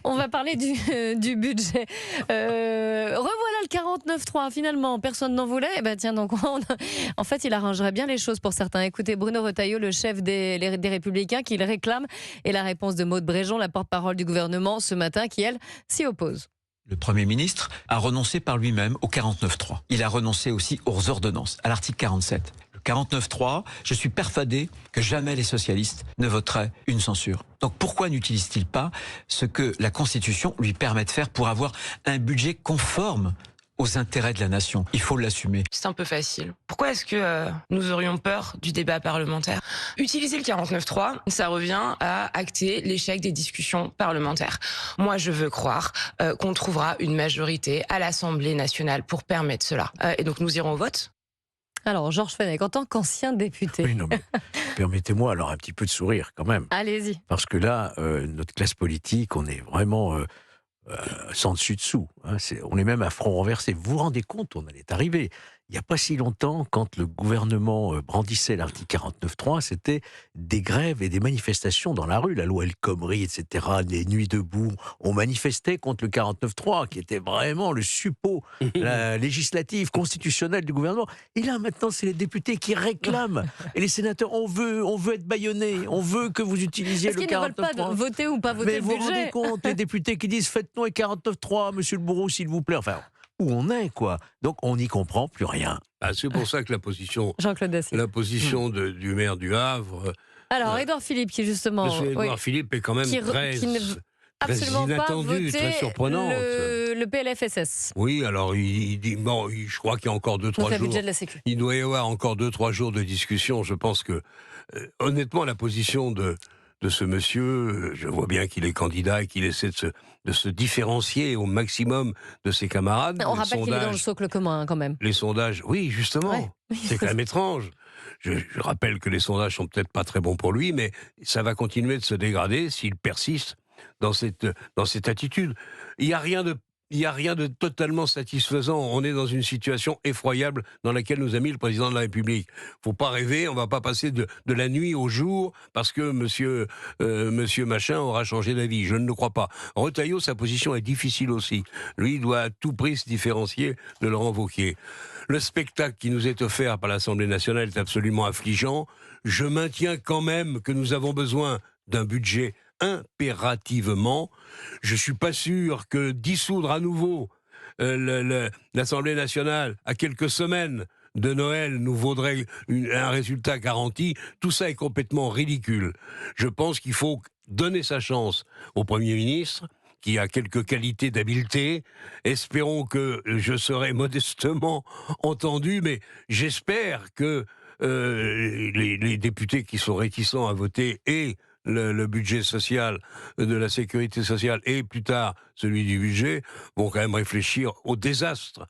On va parler du budget. Revoilà le 49.3. Finalement, personne n'en voulait. Eh ben, tiens, donc, en fait, il arrangerait bien les choses pour certains. Écoutez Bruno Retailleau, le chef des Républicains, qui le réclame. Et la réponse de Maud Bréjon, la porte-parole du gouvernement, ce matin, qui, elle, s'y oppose. Le Premier ministre a renoncé par lui-même au 49.3. Il a renoncé aussi aux ordonnances, à l'article 47. Le 49.3, je suis persuadé que jamais les socialistes ne voteraient une censure. Donc pourquoi n'utilise-t-il pas ce que la Constitution lui permet de faire pour avoir un budget conforme aux intérêts de la nation? Il faut l'assumer. C'est un peu facile. Pourquoi est-ce que nous aurions peur du débat parlementaire? Utiliser le 49.3, ça revient à acter l'échec des discussions parlementaires. Moi, je veux croire qu'on trouvera une majorité à l'Assemblée nationale pour permettre cela. Et donc, nous irons au vote. Alors, Georges Fenech, en tant qu'ancien député. Oui, non, mais permettez-moi alors un petit peu de sourire quand même. Allez-y. Parce que là, notre classe politique, on est vraiment sans dessus-dessous. Hein, on est même à front renversé. Vous vous rendez compte, on en est arrivé. Il n'y a pas si longtemps, quand le gouvernement brandissait l'article 49.3, c'était des grèves et des manifestations dans la rue. La loi El Khomri, etc., les nuits debout, on manifestait contre le 49.3, qui était vraiment le suppôt législatif, constitutionnel du gouvernement. Et là, maintenant, c'est les députés qui réclament. Et les sénateurs, on veut être bâillonnés, on veut que vous utilisiez le 49.3. Est-ce qu'ils ne veulent pas voter ou pas voter Mais le vous vous budget? rendez compte, les députés qui disent « faites-nous un 49.3, monsieur le bourreau, s'il vous plaît ». Enfin, où on est, quoi. Donc, on n'y comprend plus rien. Ah, c'est pour ça que la position du maire du Havre... Alors, Édouard Philippe, qui justement... Monsieur Édouard Philippe est quand même très inattendue, très surprenante. Le PLFSS. Oui, alors il dit, bon, je crois qu'il y a encore 2-3 jours. Budget de la Sécu. Il doit y avoir encore 2-3 jours de discussion. Je pense que, honnêtement, la position de ce monsieur, je vois bien qu'il est candidat et qu'il essaie de se différencier au maximum de ses camarades. On rappelle qu'il est dans le socle commun, quand même. Les sondages, oui, justement. Ouais. C'est quand même étrange. Je rappelle que les sondages sont peut-être pas très bons pour lui, mais ça va continuer de se dégrader s'il persiste dans cette attitude. Il n'y a rien de totalement satisfaisant. On est dans une situation effroyable dans laquelle nous a mis le président de la République. Faut pas rêver, on va pas passer de la nuit au jour parce que monsieur Machin aura changé d'avis. Je ne le crois pas. Retailleau, sa position est difficile aussi. Lui, il doit à tout prix se différencier de Laurent Wauquiez. Le spectacle qui nous est offert par l'Assemblée nationale est absolument affligeant. Je maintiens quand même que nous avons besoin d'un budget impérativement. Je suis pas sûr que dissoudre à nouveau l'Assemblée nationale à quelques semaines de Noël nous vaudrait un résultat garanti. Tout ça est complètement ridicule. Je pense qu'il faut donner sa chance au Premier ministre, qui a quelques qualités d'habileté. Espérons que je serai modestement entendu, mais j'espère que les députés qui sont réticents à voter et le budget social de la sécurité sociale et plus tard celui du budget vont quand même réfléchir au désastre,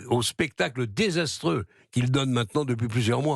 au spectacle désastreux qu'ils donnent maintenant depuis plusieurs mois.